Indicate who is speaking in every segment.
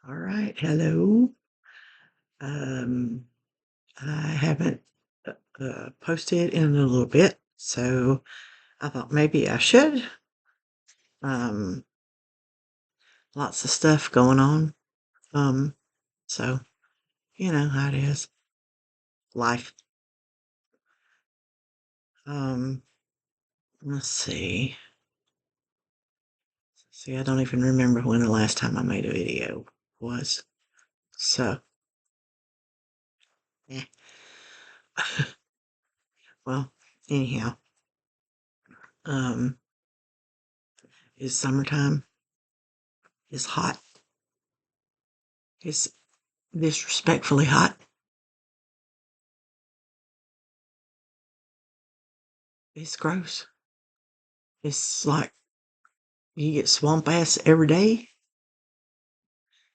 Speaker 1: All right. Hello. Um, I haven't posted in a little bit, so I thought maybe I should. Um, Lots of stuff going on. Um, so you know how it is. Life. Um, let's see. See, I don't even remember when the last time I made a video was. So, eh. Well, anyhow, um, it's summertime. It's hot. It's disrespectfully hot. It's gross. It's like you get swamp ass every day,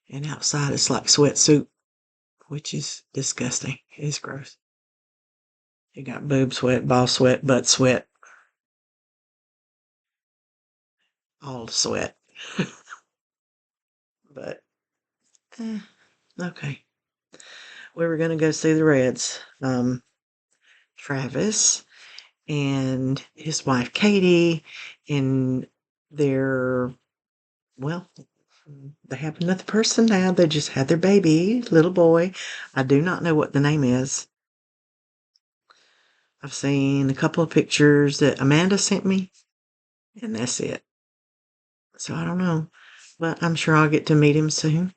Speaker 1: and outside it's like sweatsuit, which is disgusting. It's gross. You got boob sweat, ball sweat, butt sweat, all the sweat. But okay, we were gonna go see the Reds. Travis and his wife Katie, and they're well, they have another person now. They just had their baby, little boy. I do not know what the name is. I've seen a couple of pictures that Amanda sent me, and that's it. So I don't know, but I'm sure I'll get to meet him soon.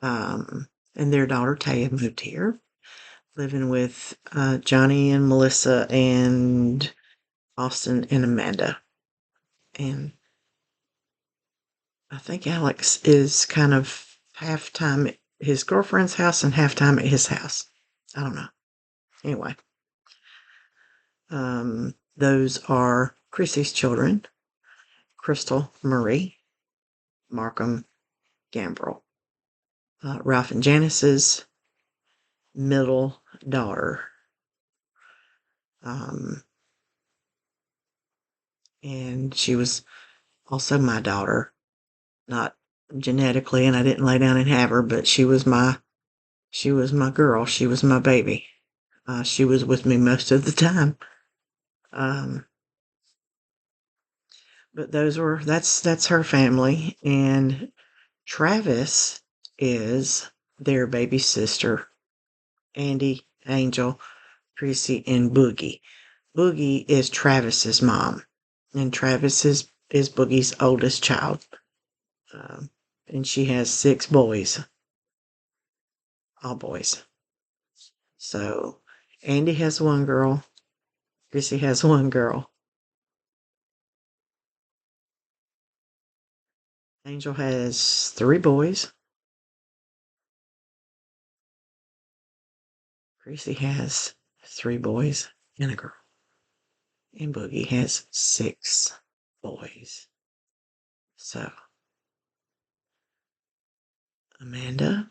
Speaker 1: And their daughter Taya moved here, living with Johnny and Melissa and Austin and Amanda. And I think Alex is kind of half time at his girlfriend's house and half time at his house. I don't know. Anyway, those are Chrissy's children, Crystal Marie, Markham Gambrel. Ralph and Janice's middle daughter. Um, and she was also my daughter, not genetically, and I didn't lay down and have her, but she was my girl. She was my baby. She was with me most of the time. But that's her family, and Travis is their baby sister, Andy, Angel, Chrissy, and Boogie. Boogie is Travis's mom, and Travis is Boogie's oldest child. And she has 6 boys, all boys. So Andy has 1 girl, Chrissy has 1 girl. Angel has 3 boys. Chrissy has 3 boys and a girl. And Boogie has 6 boys. So Amanda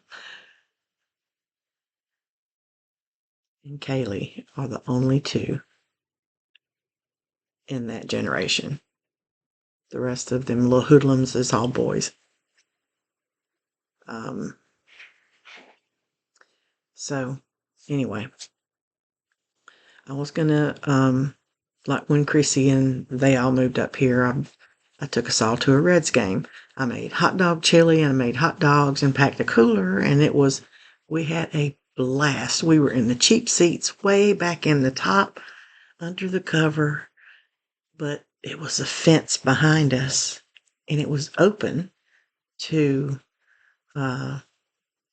Speaker 1: and Kaylee are the only 2 in that generation. The rest of them little hoodlums is all boys. So anyway, I was gonna like when Chrissy and they all moved up here, I took us all to a Reds game. I made hot dog chili and I made hot dogs and packed a cooler, and we had a blast. We were in the cheap seats way back in the top under the cover, but it was a fence behind us and it was open to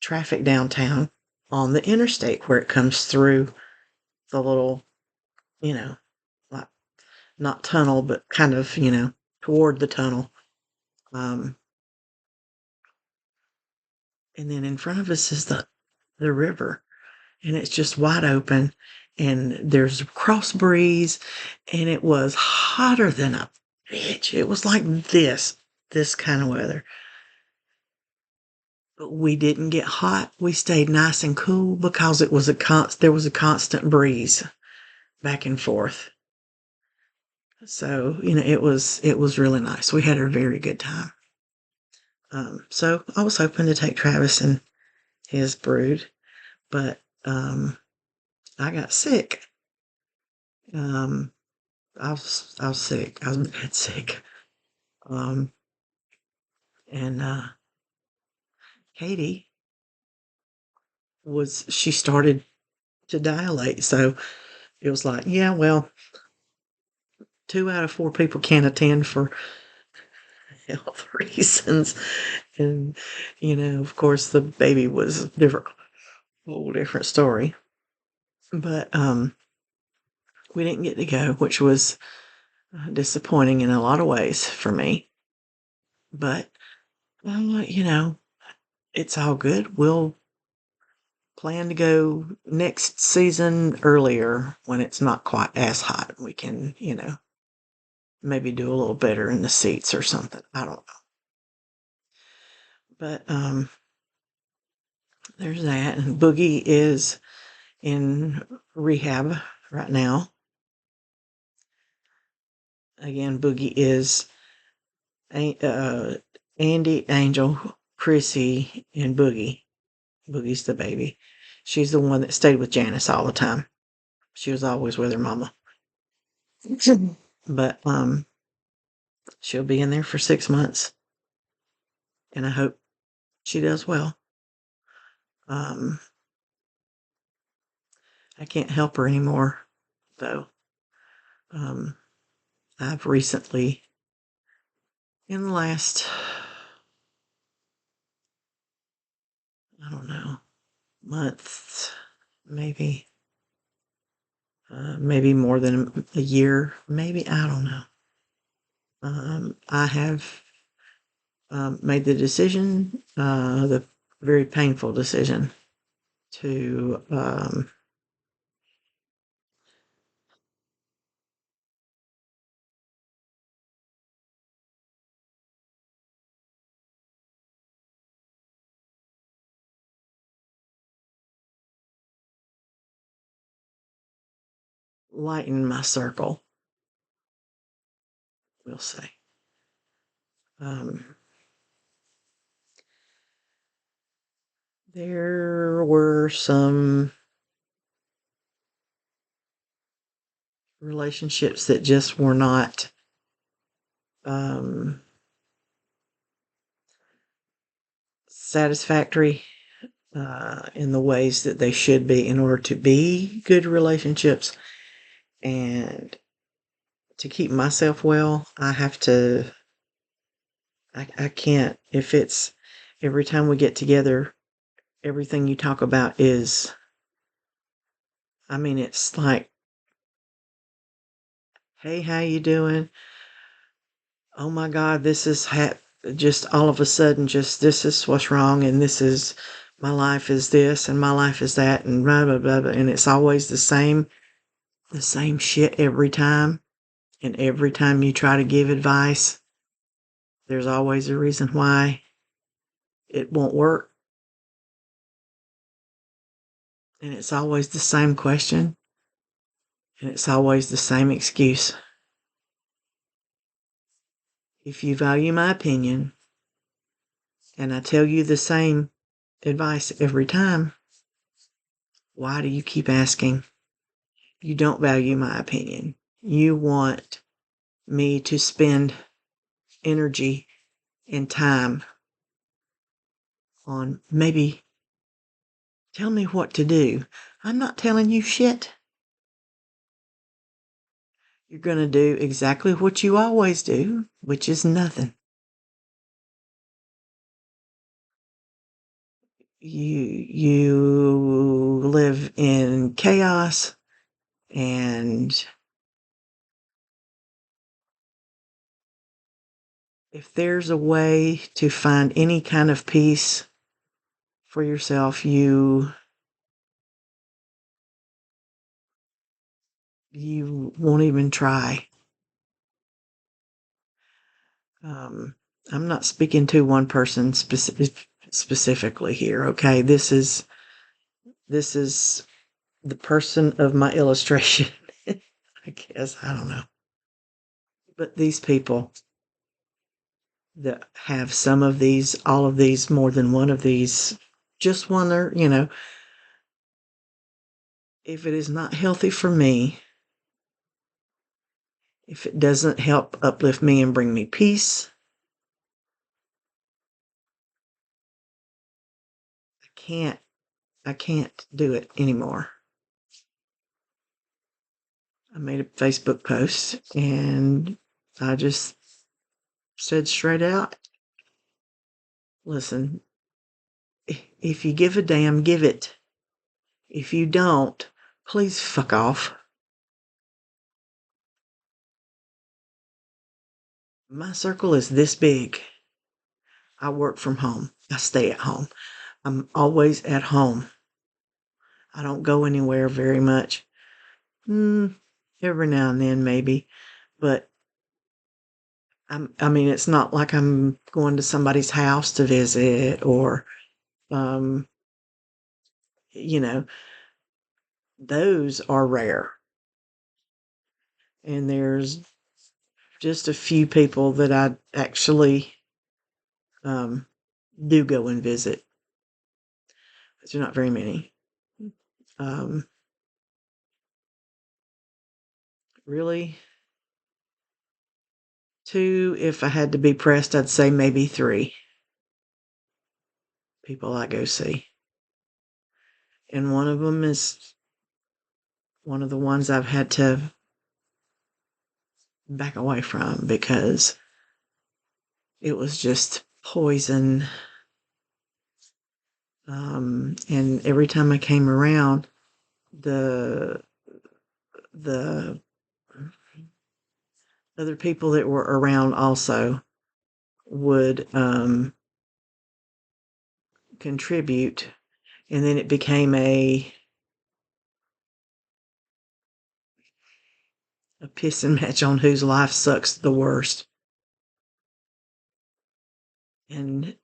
Speaker 1: traffic downtown on the interstate where it comes through the little, you know, like not tunnel, but kind of, toward the tunnel. And then in front of us is the river, and it's just wide open, and there's a cross breeze, and it was hotter than a bitch. It was like this kind of weather. But we didn't get hot. We stayed nice and cool because there was a constant breeze back and forth. So, it was really nice. We had a very good time. So I was hoping to take Travis and his brood, but I got sick. I was sick. I was bad sick. Um, and Katie she started to dilate. So it was like, yeah, well, 2 out of 4 people can't attend for health reasons. And, of course, the baby was a whole different story. But we didn't get to go, which was disappointing in a lot of ways for me. But, it's all good. We'll plan to go next season earlier when it's not quite as hot. We can, maybe do a little better in the seats or something. I don't know. But there's that. And Boogie is in rehab right now. Again, Boogie is Andy, Angel, Chrissy, and Boogie. Boogie's the baby. She's the one that stayed with Janice all the time. She was always with her mama. But she'll be in there for 6 months. And I hope she does well. I can't help her anymore, though. I've recently, in the last, I don't know, month, maybe more than a year, maybe, I don't know. I have made the decision, the very painful decision to lighten my circle, we'll say. There were some relationships that just were not satisfactory in the ways that they should be in order to be good relationships. And to keep myself well, I have to, I can't, if it's every time we get together, everything you talk about is, it's like, hey, how you doing? Oh my God, this is just all of a sudden, just this is what's wrong, and this is my life is this, and my life is that, and blah blah blah, blah. And it's always the same shit every time. And every time you try to give advice, there's always a reason why it won't work. And it's always the same question, and it's always the same excuse. If you value my opinion, and I tell you the same advice every time, why do you keep asking? You don't value my opinion. You want me to spend energy and time on maybe tell me what to do. I'm not telling you shit. You're going to do exactly what you always do, which is nothing. You live in chaos, and if there's a way to find any kind of peace for yourself, you won't even try. I'm not speaking to one person specifically here. Okay, this is the person of my illustration. I guess I don't know, but these people, that have some of these, all of these, more than one of these, just one or, if it is not healthy for me, if it doesn't help uplift me and bring me peace, can't I can't do it anymore. I made a Facebook post and I just said straight out, listen, if you give a damn, give it. If you don't, please fuck off. My circle is this big. I work from home. I stay at home. I'm always at home. I don't go anywhere very much. Every now and then, maybe. But I mean, it's not like I'm going to somebody's house to visit or, um, you know, those are rare. And there's just a few people that I actually um, do go and visit. But they're not very many. Um, really, two, if I had to be pressed, I'd say maybe three people I go see. And one of them is one of the ones I've had to back away from because it was just poison. And every time I came around, the the other people that were around also would contribute, and then it became a pissing match on whose life sucks the worst. And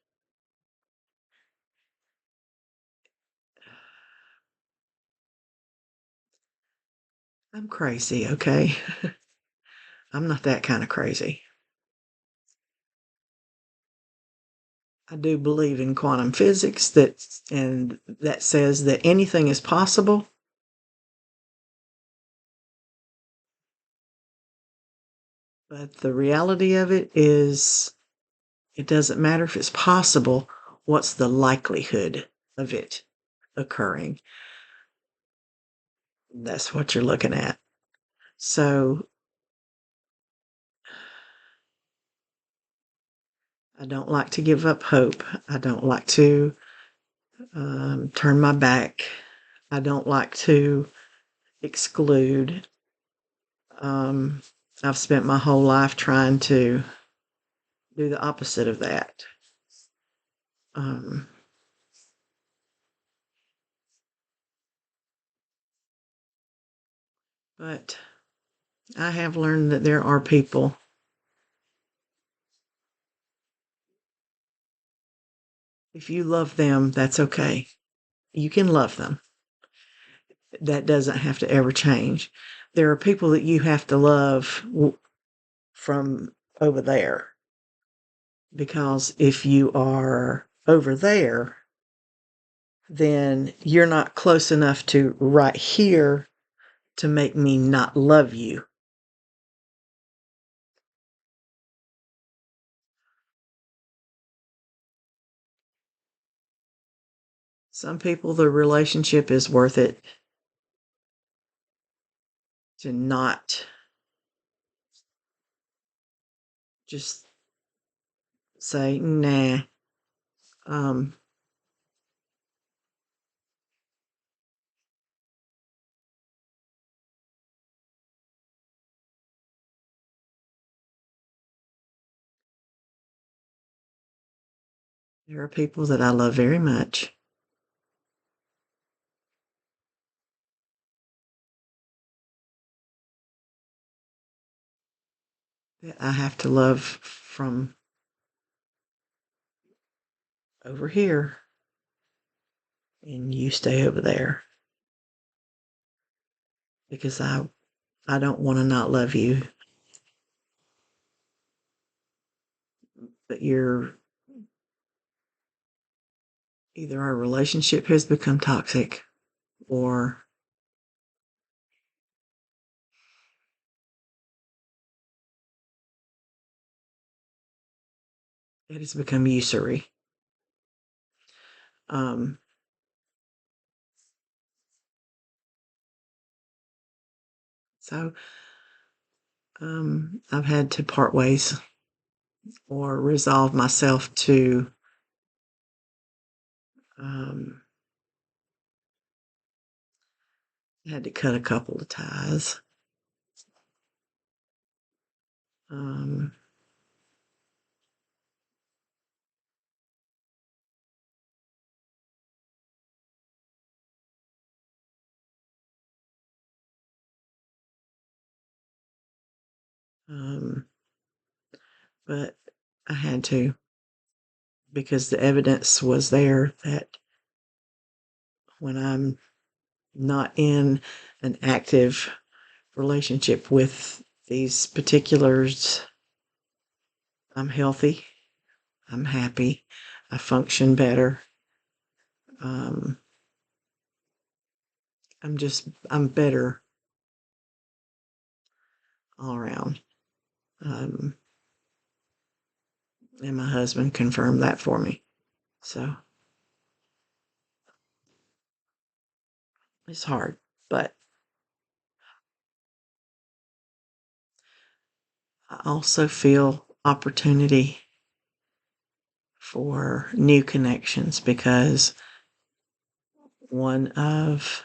Speaker 1: I'm crazy, okay? I'm not that kind of crazy. I do believe in quantum physics and that says that anything is possible. But the reality of it is it doesn't matter if it's possible, what's the likelihood of it occurring? That's what you're looking at. So I don't like to give up hope. I don't like to turn my back. I don't like to exclude. Um, I've spent my whole life trying to do the opposite of that. Um, but I have learned that there are people, if you love them, that's okay. You can love them. That doesn't have to ever change. There are people that you have to love from over there. Because if you are over there, then you're not close enough to right here to make me not love you. Some people, the relationship is worth it to not just say, nah. Um, there are people that I love very much that I have to love from over here, and you stay over there because I don't want to not love you. but either our relationship has become toxic or it has become usury. Um, so I've had to part ways or resolve myself to um, I had to cut a couple of ties. Um, um, but I had to because the evidence was there that when I'm not in an active relationship with these particulars, I'm healthy, I'm happy, I function better. Um, I'm better all around. Um, and my husband confirmed that for me. So it's hard, but I also feel opportunity for new connections because one of,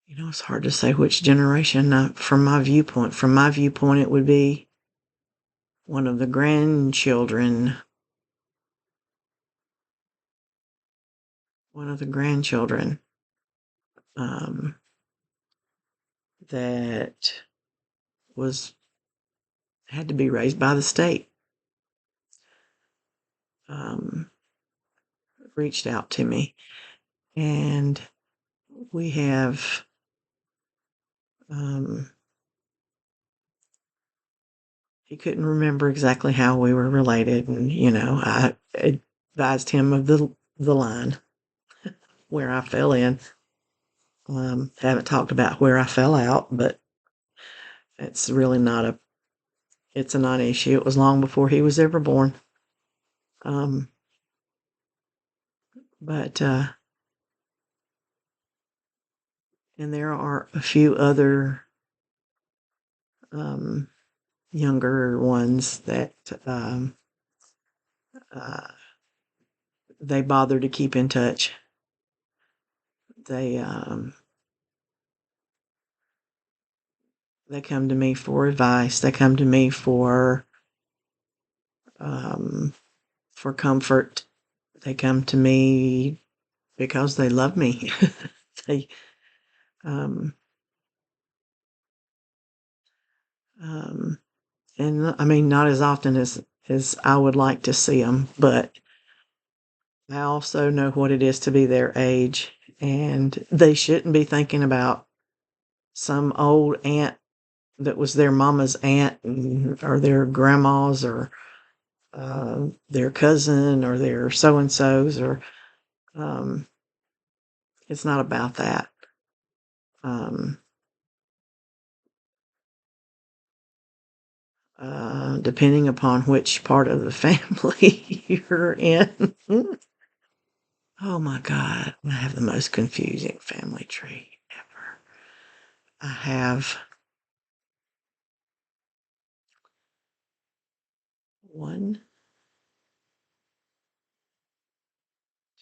Speaker 1: it's hard to say which generation. From my viewpoint, it would be one of the grandchildren, one of the grandchildren um, that was had to be raised by the state. Um, reached out to me, and we have he couldn't remember exactly how we were related, and I advised him of the line where I fell in. Haven't talked about where I fell out, but it's really it's a non-issue. It was long before he was ever born. Um, but and there are a few other um, younger ones that uh, they bother to keep in touch. They come to me for advice. They come to me um, for comfort. They come to me because they love me. they um, um, and I mean not as often as I would like to see them, but I also know what it is to be their age, and they shouldn't be thinking about some old aunt that was their mama's aunt or their grandma's or their cousin or their so and so's or um, it's not about that. Um, depending upon which part of the family you're in. Oh my God, I have the most confusing family tree ever. I have one,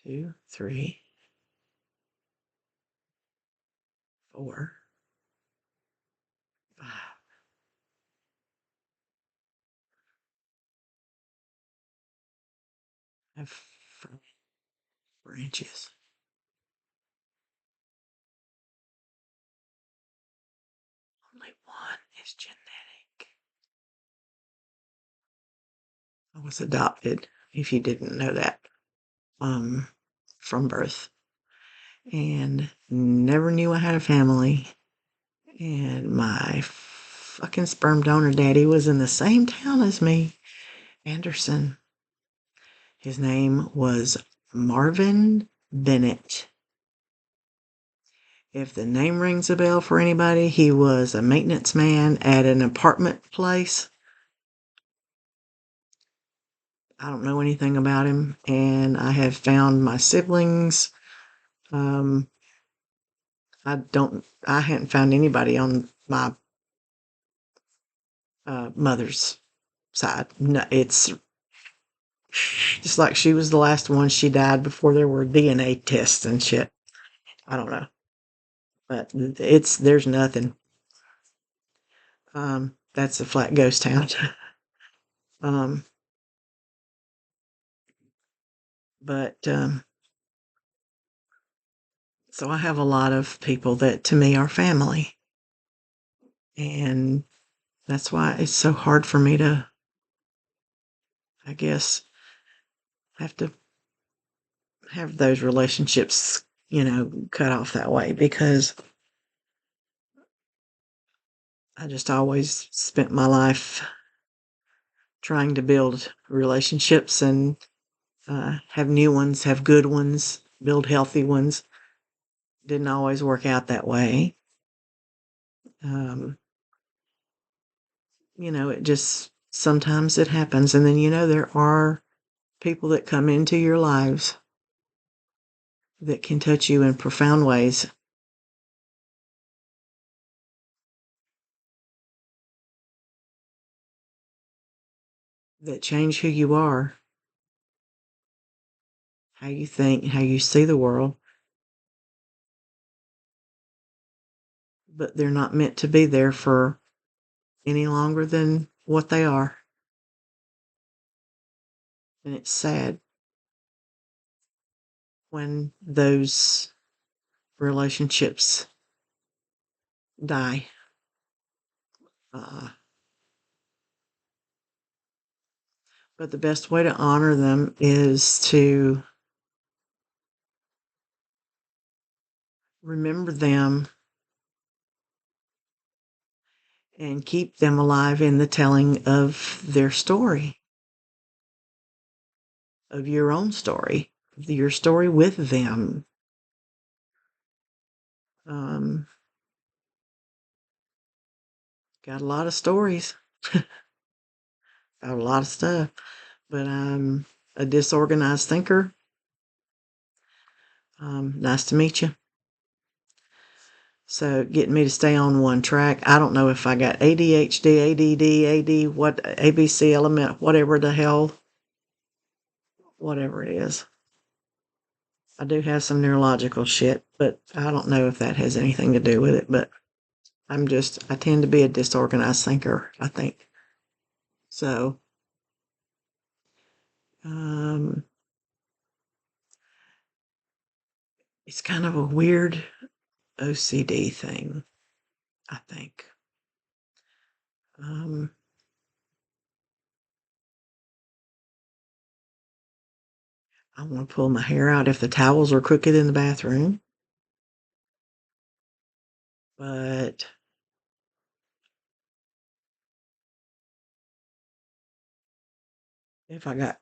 Speaker 1: two, three, four, five. I have five branches. Only one is genetic. I was adopted, if you didn't know that, um, from birth, and never knew I had a family. And my fucking sperm donor daddy was in the same town as me, Anderson. His name was Marvin Bennett. If the name rings a bell for anybody, he was a maintenance man at an apartment place. I don't know anything about him, and I have found my siblings. I hadn't found anybody on my mother's side. No, it's just like she was the last one. She died before there were DNA tests and shit. I don't know, but there's nothing. That's a flat ghost town. um, but so I have a lot of people that to me are family, and that's why it's so hard for me to, I guess, have to have those relationships, cut off that way, because I just always spent my life trying to build relationships and have new ones, have good ones, build healthy ones. Didn't always work out that way. Um, it just sometimes it happens. And then, there are people that come into your lives that can touch you in profound ways. That change who you are, how you think, how you see the world. But they're not meant to be there for any longer than what they are. And it's sad when those relationships die. Uh, but the best way to honor them is to remember them and keep them alive in the telling of their story, of your own story, your story with them. Got a lot of stories, got a lot of stuff, but I'm a disorganized thinker. Nice to meet you. So getting me to stay on one track. I don't know if I got ADHD, ADD, what ABC element, whatever the hell, whatever it is. I do have some neurological shit, but I don't know if that has anything to do with it. But I tend to be a disorganized thinker, I think. So, it's kind of a weird OCD thing, I think. Um, I want to pull my hair out if the towels are crooked in the bathroom. But if I got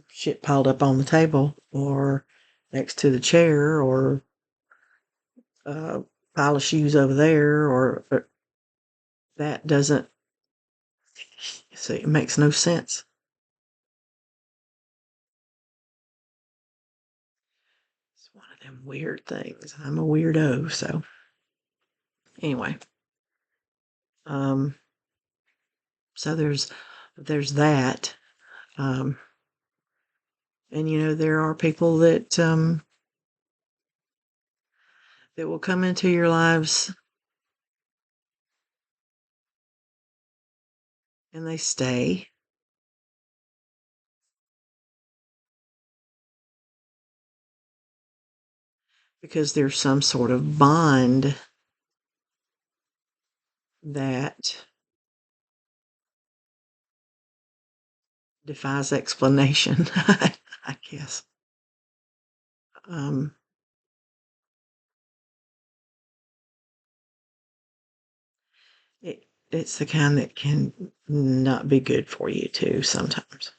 Speaker 1: shit piled up on the table or next to the chair or a pile of shoes over there or that doesn't see, it makes no sense. It's one of them weird things. I'm a weirdo, so anyway. So there's that. And there are people that that will come into your lives and they stay because there's some sort of bond that defies explanation, I guess. Um, it, it's the kind that can not be good for you too sometimes.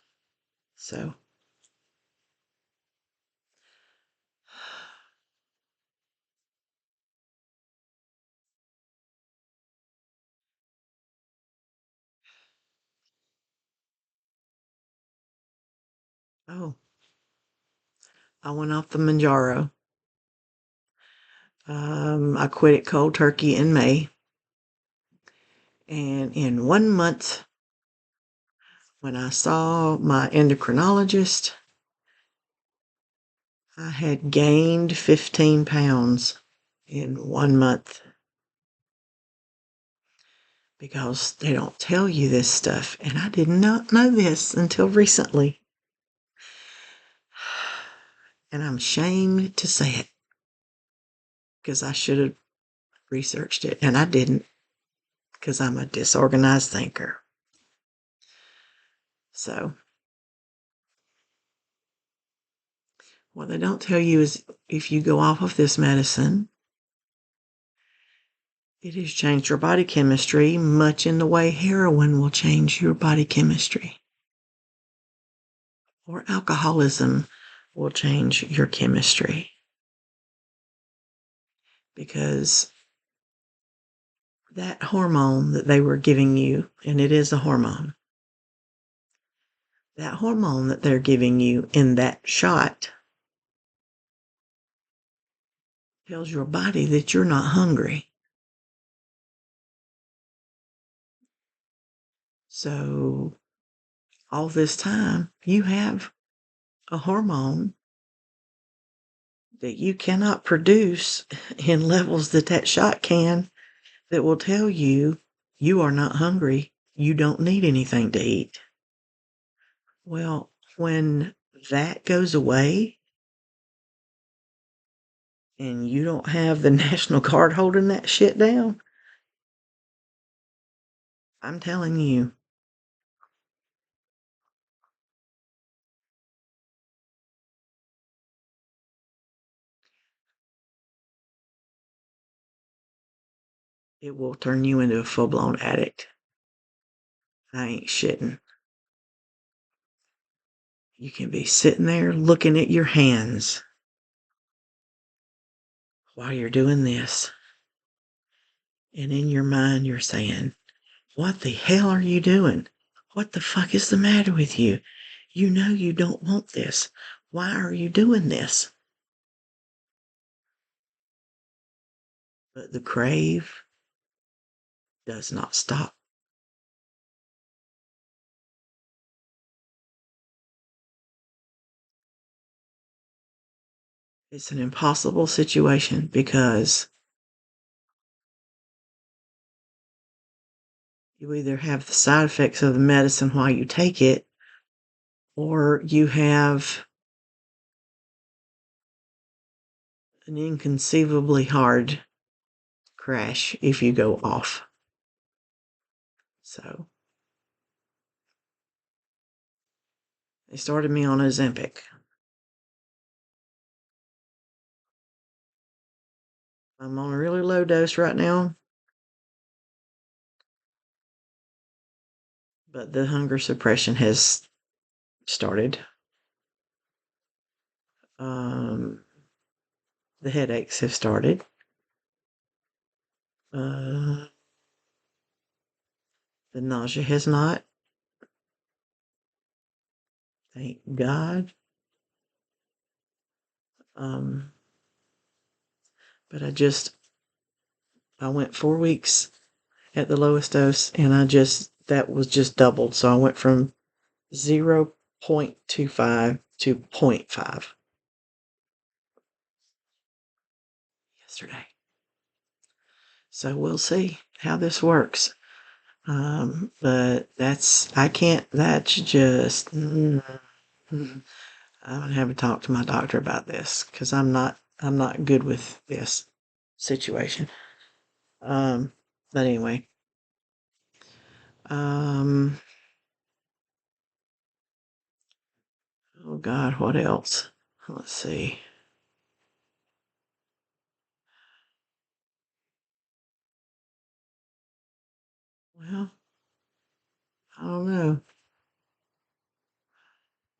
Speaker 1: So, oh, I went off the Manjaro. I quit it cold turkey in May. And in 1 month, when I saw my endocrinologist, I had gained 15 pounds in 1 month. Because they don't tell you this stuff. And I did not know this until recently. And I'm ashamed to say it. Because I should have researched it. And I didn't. Because I'm a disorganized thinker. So, what they don't tell you is if you go off of this medicine, it has changed your body chemistry much in the way heroin will change your body chemistry. Or alcoholism will change your chemistry. Because that hormone that they were giving you, and it is a hormone, that hormone that they're giving you in that shot tells your body that you're not hungry. So all this time, you have a hormone that you cannot produce in levels that that shot can that will tell you you are not hungry. You don't need anything to eat. Well, when that goes away and you don't have the National Guard holding that shit down, I'm telling you, it will turn you into a full-blown addict. I ain't shitting. You can be sitting there looking at your hands while you're doing this. And in your mind, you're saying, what the hell are you doing? What the fuck is the matter with you? You know you don't want this. Why are you doing this? But the crave does not stop. It's an impossible situation because you either have the side effects of the medicine while you take it, or you have an inconceivably hard crash if you go off. So they started me on Ozempic. I'm on a really low dose right now, but the hunger suppression has started. The headaches have started. The nausea has not. Thank God. But I went 4 weeks at the lowest dose, and that was just doubled. So I went from 0.25 to 0.5 yesterday. So we'll see how this works. But that's just, I'm having to talk to my doctor about this because I'm not good with this situation. But anyway, oh God, what else? Let's see. Well, I don't know.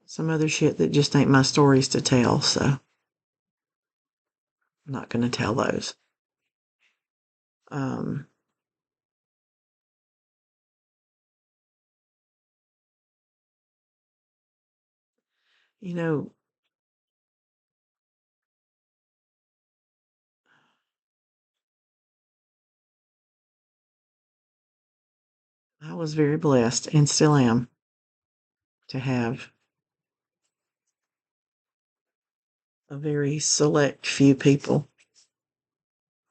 Speaker 1: Some other shit that just ain't my stories to tell, so I'm not gonna tell those. Um, you know, I was very blessed and still am to have a very select few people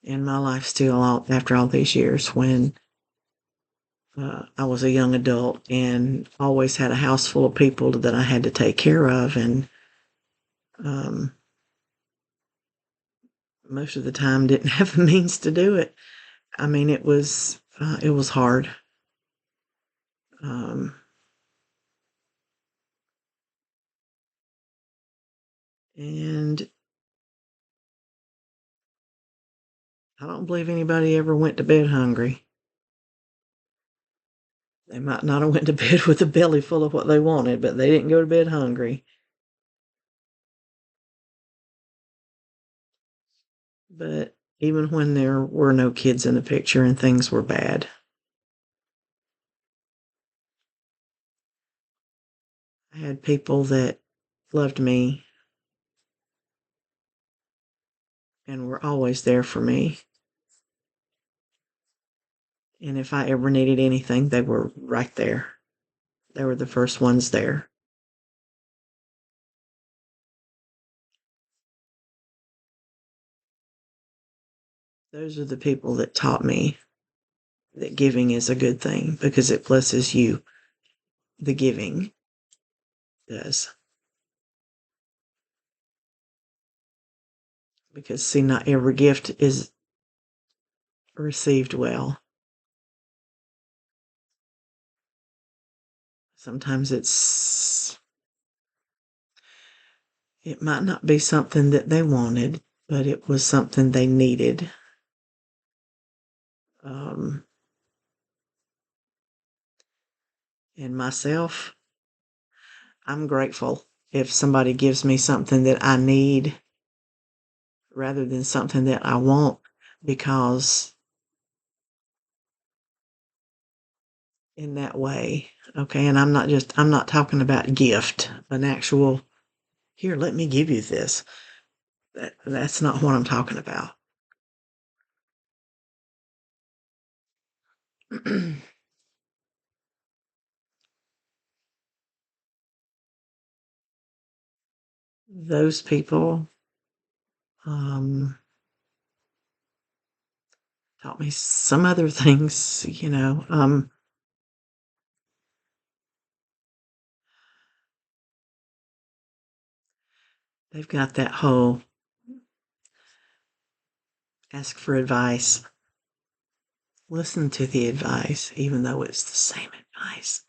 Speaker 1: in my life still after all these years when I was a young adult and always had a house full of people that I had to take care of. And um, most of the time didn't have the means to do it. I mean, it was hard. Um, and I don't believe anybody ever went to bed hungry. They might not have went to bed with a belly full of what they wanted, but they didn't go to bed hungry. But even when there were no kids in the picture and things were bad, I had people that loved me and were always there for me. And if I ever needed anything, they were right there. They were the first ones there. Those are the people that taught me that giving is a good thing because it blesses you. The giving does. Because, see, not every gift is received well. Sometimes it might not be something that they wanted, but it was something they needed. Um, and myself, I'm grateful if somebody gives me something that I need rather than something that I want, because in that way, okay, and I'm not talking about gift, an actual, here, let me give you this. That's not what I'm talking about. Those people um, taught me some other things, you know. They've got that whole ask for advice, listen to the advice, even though it's the same advice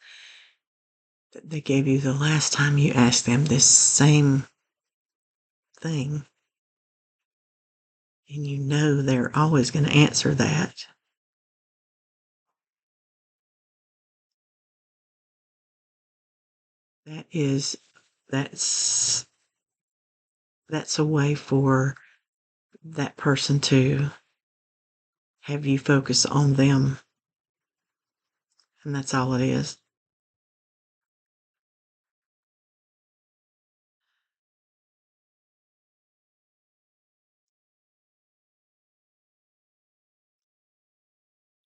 Speaker 1: that they gave you the last time you asked them this same thing. And you know they're always going to answer that. That is, that's, that's a way for that person to have you focus on them. And that's all it is.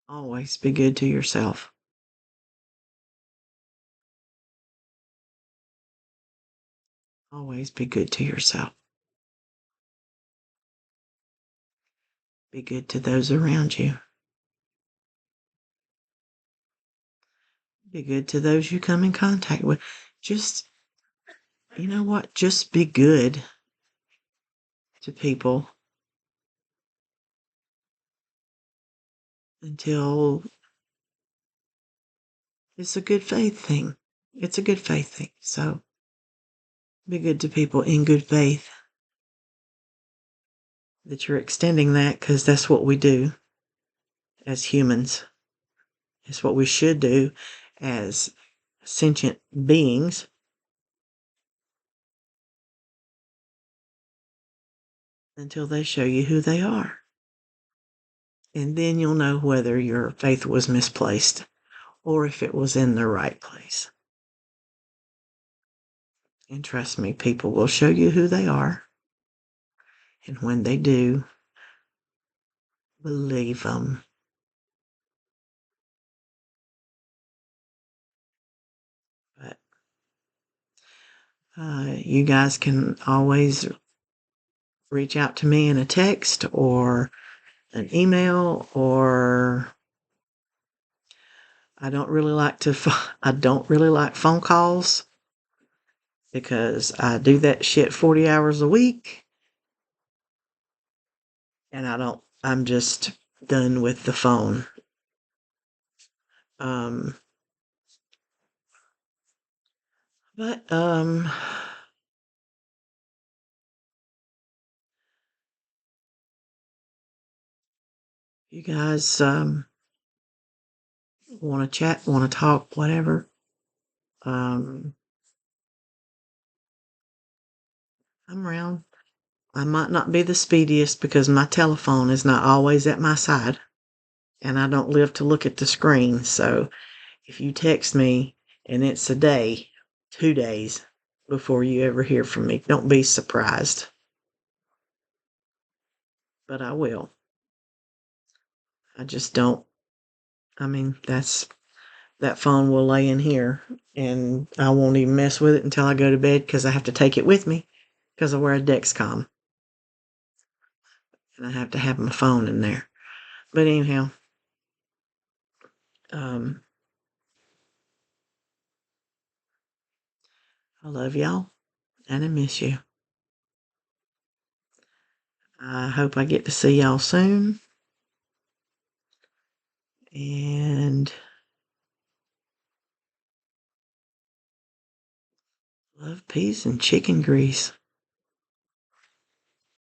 Speaker 1: Always be good to yourself. Always be good to yourself. Be good to those around you. Be good to those you come in contact with. Just, you know what? Just be good to people until it's a good faith thing. It's a good faith thing. So be good to people in good faith that you're extending that, because that's what we do as humans. It's what we should do as sentient beings. Until they show you who they are. And then you'll know whether your faith was misplaced or if it was in the right place. And trust me, people will show you who they are. And when they do, believe them. But you guys can always reach out to me in a text or an email, or I don't really like phone calls because I do that shit 40 hours a week. And I'm just done with the phone. But you guys want to chat, want to talk, whatever. I'm around. I might not be the speediest because my telephone is not always at my side, and I don't live to look at the screen. So if you text me and it's a day, 2 days before you ever hear from me, don't be surprised. But I will. I just don't. I mean, that phone will lay in here and I won't even mess with it until I go to bed because I have to take it with me because I wear a Dexcom. And I have to have my phone in there. But anyhow, I love y'all and I miss you. I hope I get to see y'all soon. And love, peace, and chicken grease.